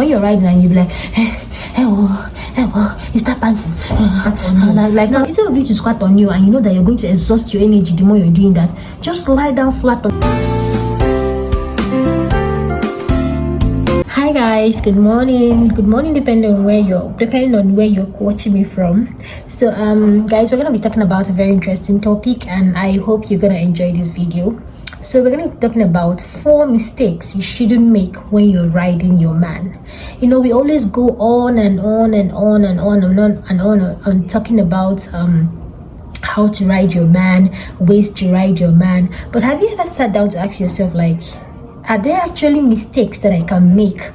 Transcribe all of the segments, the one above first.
when you're riding and you be like, you start panting. Now instead of you to squat on you and you know that you're going to exhaust your energy the more you're doing that, just lie down flat on. Hi guys, good morning depending on where you're watching me from. So guys, we're gonna be talking about a very interesting topic and I hope you're gonna enjoy this video. So we're gonna be talking about 4 mistakes you shouldn't make when you're riding your man. You know, we always go on and on talking about how to ride your man, ways to ride your man, but have you ever sat down to ask yourself, like, are there actually mistakes that I can make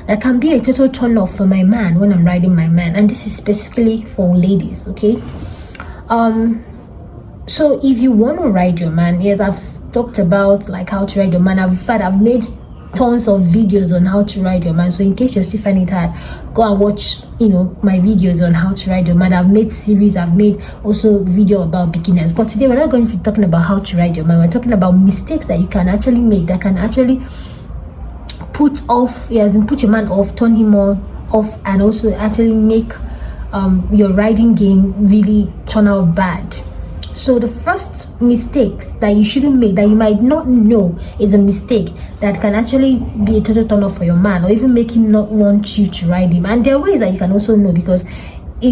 that can be a total turn off for my man when I'm riding my man? And this is specifically for ladies, okay? So if you want to ride your man, yes, I've talked about like how to ride your man. I've made tons of videos on how to ride your man, so in case you're still finding it hard, go and watch, you know, my videos on how to ride your man. I've made series, I've made also video about beginners, but today we're not going to be talking about how to ride your man. We're talking about mistakes that you can actually make that can actually put your man off, turn him off, and also actually make your riding game really turn out bad. So the first mistakes that you shouldn't make, that you might not know is a mistake that can actually be a total turn off for your man, or even make him not want you to ride him. And there are ways that you can also know, because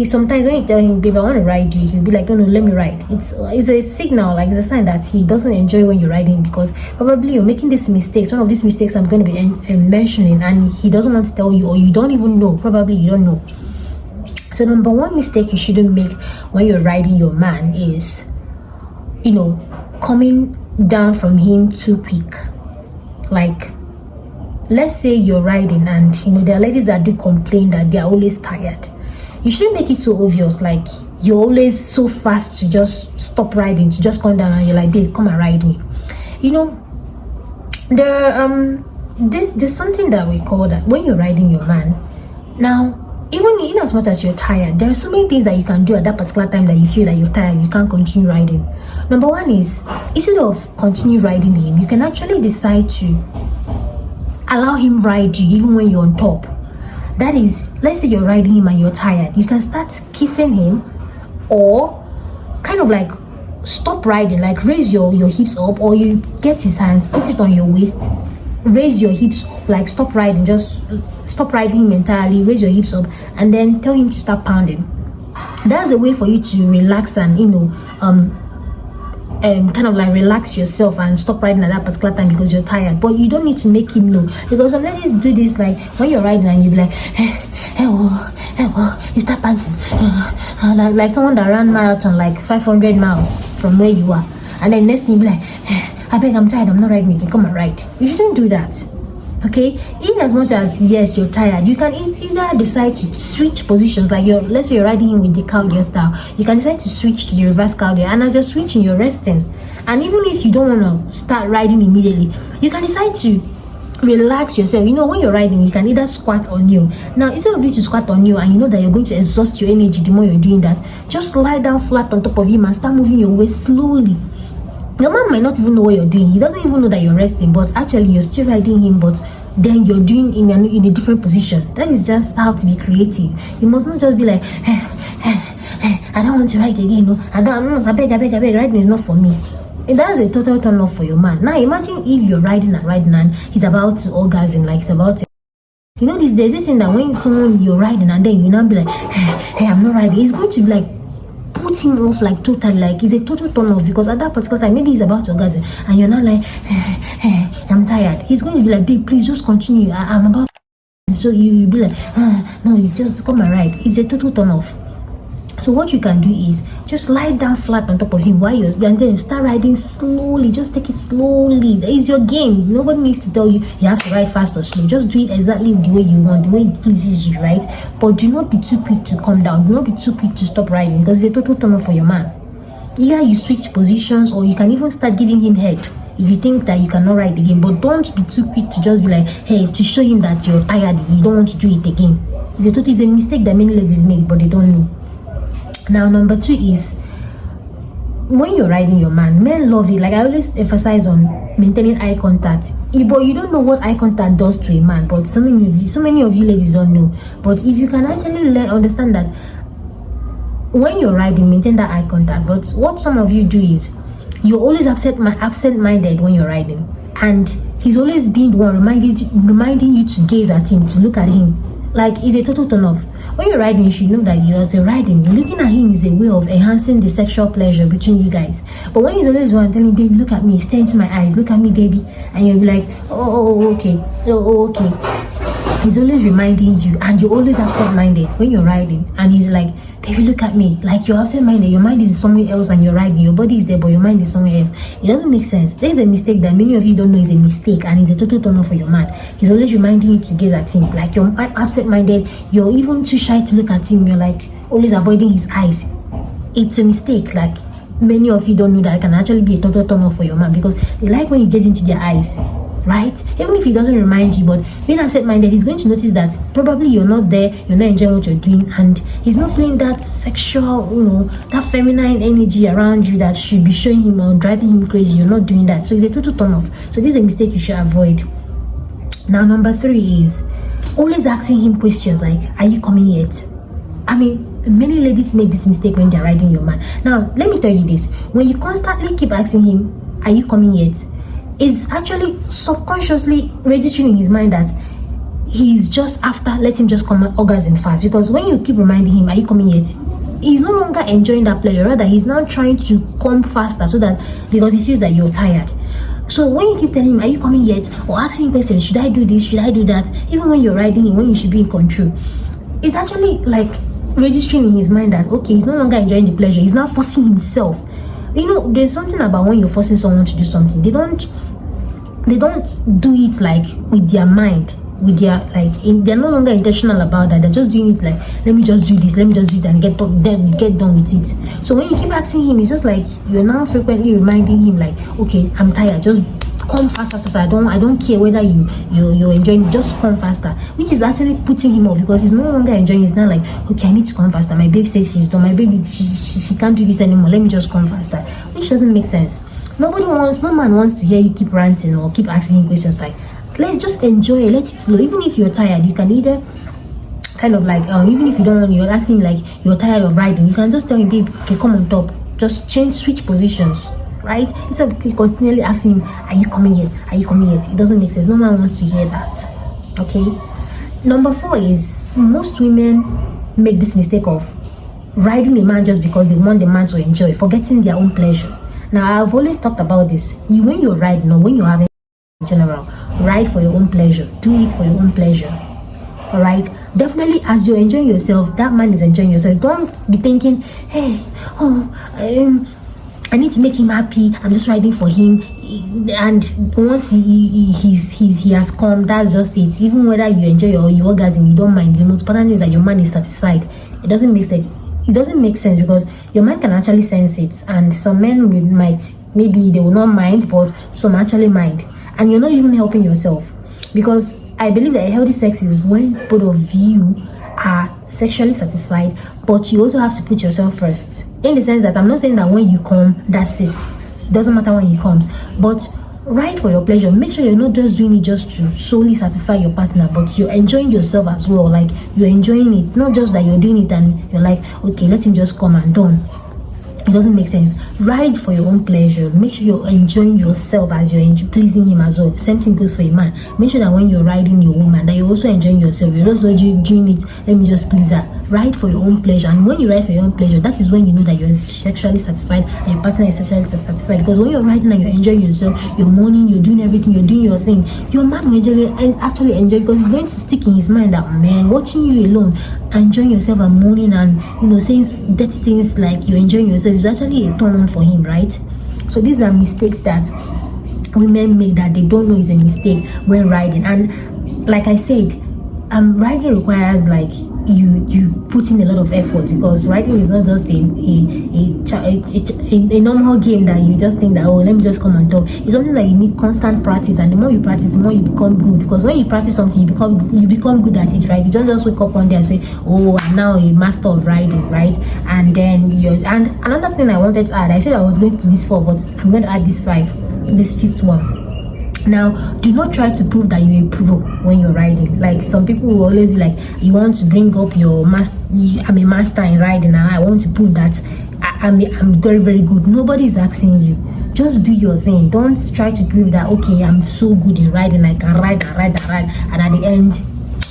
sometimes when you tell him, babe, I want to ride you, he'll be like, no, let me ride. It's a signal, like it's a sign that he doesn't enjoy when you're riding, because probably you're making these mistakes. One of these mistakes I'm going to be mentioning, and he doesn't want to tell you, or you don't even know. Probably you don't know. So number 1 mistake you shouldn't make when you're riding your man is, you know, coming down from him too quick. Like, let's say you're riding and, you know, there are ladies that do complain that they're always tired. You shouldn't make it so obvious, like you're always so fast to just stop riding, to just come down and you're like, babe, come and ride me. You know, there's something that we call that when you're riding your man. Now, even in as much as you're tired, there are so many things that you can do at that particular time that you feel that you're tired, you can't continue riding. Number 1 is, instead of continue riding him, you can actually decide to allow him ride you even when you're on top. That is, let's say you're riding him and you're tired, you can start kissing him, or kind of like stop riding, like raise your hips up, or you get his hands, put it on your waist, raise your hips up, like stop riding, just stop riding him entirely, raise your hips up, and then tell him to stop pounding. That's a way for you to relax and, you know, kind of like relax yourself and stop riding at that particular time because you're tired. But you don't need to make him know, because some ladies do this, like when you're riding and you be like, you start panting, like someone that ran marathon like 500 miles from where you are, and then next thing you be like, I beg, I'm tired, I'm not riding again, come and ride. You shouldn't do that, okay? In as much as, yes, you're tired, you can either decide to switch positions, like let's say you're riding him with the cowgirl style, you can decide to switch to the reverse cowgirl, and as you're switching, you're resting. And even if you don't want to start riding immediately, you can decide to relax yourself. You know, when you're riding, you can either squat on you. Now, instead of you to squat on you and you know that you're going to exhaust your energy the more you're doing that, just lie down flat on top of him and start moving your waist slowly. Your man might not even know what you're doing. He doesn't even know that you're resting, but actually you're still riding him, but then you're doing in a different position. That is just how to be creative. You must not just be like, I don't want to ride again. No, I beg, riding is not for me. That's a total turn off for your man. Now imagine if you're riding and he's about to orgasm, like he's about to, you know, there's this thing that when someone you're riding and then you now be like, hey, I'm not riding, it's going to be like put him off, like totally, like it's a total turn off, because at that particular time maybe he's about to orgasm and you're not like, I'm tired. He's going to be like, babe, please just continue, I'm about to. So you be like, no, you just come and ride. It's a total turn off. So what you can do is just lie down flat on top of him while and then start riding slowly. Just take it slowly. That is your game. Nobody needs to tell you have to ride fast or slow. Just do it exactly the way you want, the way it pleases you, right? But do not be too quick to come down. Do not be too quick to stop riding, because it's a total turn off for your man. Either you switch positions, or you can even start giving him head if you think that you cannot ride again. But don't be too quick to just be like, hey, to show him that you're tired, you don't want to do it again. It's a mistake that many ladies make, but they don't know. Now, number 2 is when you're riding your man, men love it. Like I always emphasize on maintaining eye contact. But you don't know what eye contact does to a man. But so many of you ladies don't know. But if you can actually understand that when you're riding, maintain that eye contact. But what some of you do is you're always absent-minded when you're riding, and he's always being the one reminding you to gaze at him, to look at him. Like, it's a total turn off. When you're riding, you should know that you, as a riding, looking at him is a way of enhancing the sexual pleasure between you guys. But when he's always one telling, baby, look at me, stare into my eyes, look at me, baby, and you'll be like, okay, okay. He's always reminding you, and you're always absent-minded when you're riding, and he's like, baby, look at me. Like, you're absent-minded, your mind is somewhere else and you're riding, your body is there but your mind is somewhere else. It doesn't make sense. There's a mistake that many of you don't know is a mistake, and it's a total turn off for your man. He's always reminding you to gaze at him. Like, you're absent-minded, you're even too shy to look at him, you're like always avoiding his eyes. It's a mistake. Like, many of you don't know that it can actually be a total turn off for your man, because they like when you get into their eyes, right? Even if he doesn't remind you, but being absent-minded, he's going to notice that probably you're not there, you're not enjoying what you're doing, and he's not feeling that sexual, that feminine energy around you that should be showing him or driving him crazy. You're not doing that, so it's a total turn off. So this is a mistake you should avoid. Now, number 3 is always asking him questions like, are you coming yet? I mean, many ladies make this mistake when they're riding your man. Now, let me tell you this: when you constantly keep asking him, are you coming yet, is actually subconsciously registering in his mind that he's just after, let him just come and orgasm fast. Because when you keep reminding him, are you coming yet, he's no longer enjoying that pleasure. Rather, he's now trying to come faster, so that, because he feels that you're tired. So when you keep telling him, are you coming yet, or asking questions, should I do this, should I do that, even when you're riding him, when you should be in control, it's actually like registering in his mind that, okay, he's no longer enjoying the pleasure, he's now forcing himself. There's something about when you're forcing someone to do something, they don't do it like with their mind, with their they're no longer intentional about that. They're just doing it like, let me just do this, let me just do that, and get done with it. So when you keep asking him, it's just like you're now frequently reminding him like, okay, I'm tired, just come faster. I don't care whether you're enjoying, just come faster, which is actually putting him off, because he's no longer enjoying. It's not like, okay, I need to come faster, my baby says she's done, my baby she can't do this anymore, let me just come faster, which doesn't make sense. No man wants to hear you keep ranting or keep asking him questions. Like, let's just enjoy it, let it flow. Even if you're tired, you can either kind of like even if you don't want, you're asking like you're tired of riding, you can just tell him, babe, okay, come on top, just switch positions, right? Instead of continually asking him, are you coming yet, are you coming yet? It doesn't make sense. No man wants to hear that. Okay. Number 4 is, most women make this mistake of riding a man just because they want the man to enjoy, forgetting their own pleasure. Now, I've always talked about this. When you're riding, or when you're having in general, ride for your own pleasure, do it for your own pleasure. All right, definitely, as you're enjoying yourself, that man is enjoying yourself. Don't be thinking, hey, I need to make him happy, I'm just riding for him, and once he has come, that's just it. Even whether you enjoy your orgasm, you don't mind. The most important thing is that your man is satisfied. It doesn't make sense, because your man can actually sense it, and some men maybe they will not mind, but some actually mind, and you're not even helping yourself. Because I believe that a healthy sex is when both of you are sexually satisfied, but you also have to put yourself first, in the sense that I'm not saying that when you come, that's it doesn't matter when he comes, but ride for your pleasure. Make sure you're not just doing it just to solely satisfy your partner, but you're enjoying yourself as well. Like, you're enjoying it, not just that you're doing it and you're like, okay, let him just come and done. It doesn't make sense. Ride for your own pleasure. Make sure you're enjoying yourself as you're pleasing him as well. Same thing goes for a man. Make sure that when you're riding your woman, that you're also enjoying yourself. You're not doing it, let me just please her. Ride for your own pleasure. And when you ride for your own pleasure, that is when you know that you're sexually satisfied and your partner is sexually satisfied. Because when you're riding and you're enjoying yourself, you're moaning, you're doing everything, you're doing your thing, your man will actually enjoy, because it's going to stick in his mind that, man, watching you alone, enjoying yourself and moaning and saying dirty things like you're enjoying yourself is actually a turn on for him, right? So these are mistakes that women make that they don't know is a mistake when riding. And like I said, riding requires like you put in a lot of effort, because writing is not just a normal game that you just think that, oh, let me just come and talk. It's something that you need constant practice, and the more you practice, the more you become good. Because when you practice something, you become good at it, right? You don't just wake up one day and say, oh, I'm now a master of writing, right? And then and another thing I wanted to add, I said I was going to this 4, but I'm going to add this 5th one. Now, do not try to prove that you're a pro when you're writing. Like, some people will always be like, you want to bring up your I'm a master in writing now. I want to prove that I'm very, very good. Nobody is asking you. Just do your thing. Don't try to prove that, okay, I'm so good in writing, I can write, and at the end,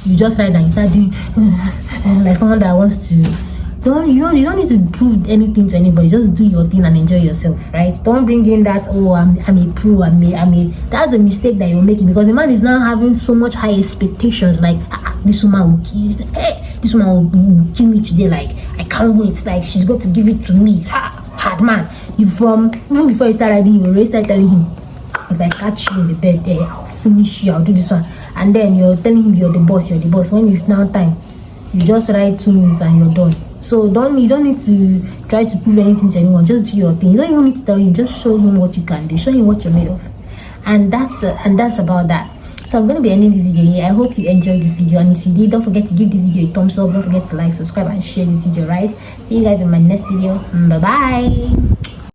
you just write and you start doing like someone that wants to. You don't need to prove anything to anybody. Just do your thing and enjoy yourself, right? Don't bring in that, oh, I'm a pro, that's a mistake that you're making, because the man is now having so much high expectations, like, this woman will kill me today, like, I can't wait, like, she's going to give it to me. Hard man. Even before you start writing, you already start telling him, if I catch you in the bed there, I'll finish you, I'll do this one. And then you're telling him you're the boss. When it's now time, you just write 2 minutes and you're done. So you don't need to try to prove anything to anyone. Just do your thing. You don't even need to tell him. Just show him what you can do. Show him what you're made of. And that's about that. So I'm going to be ending this video here. I hope you enjoyed this video, and if you did, don't forget to give this video a thumbs up. Don't forget to like, subscribe, and share this video, right? See you guys in my next video. Bye bye.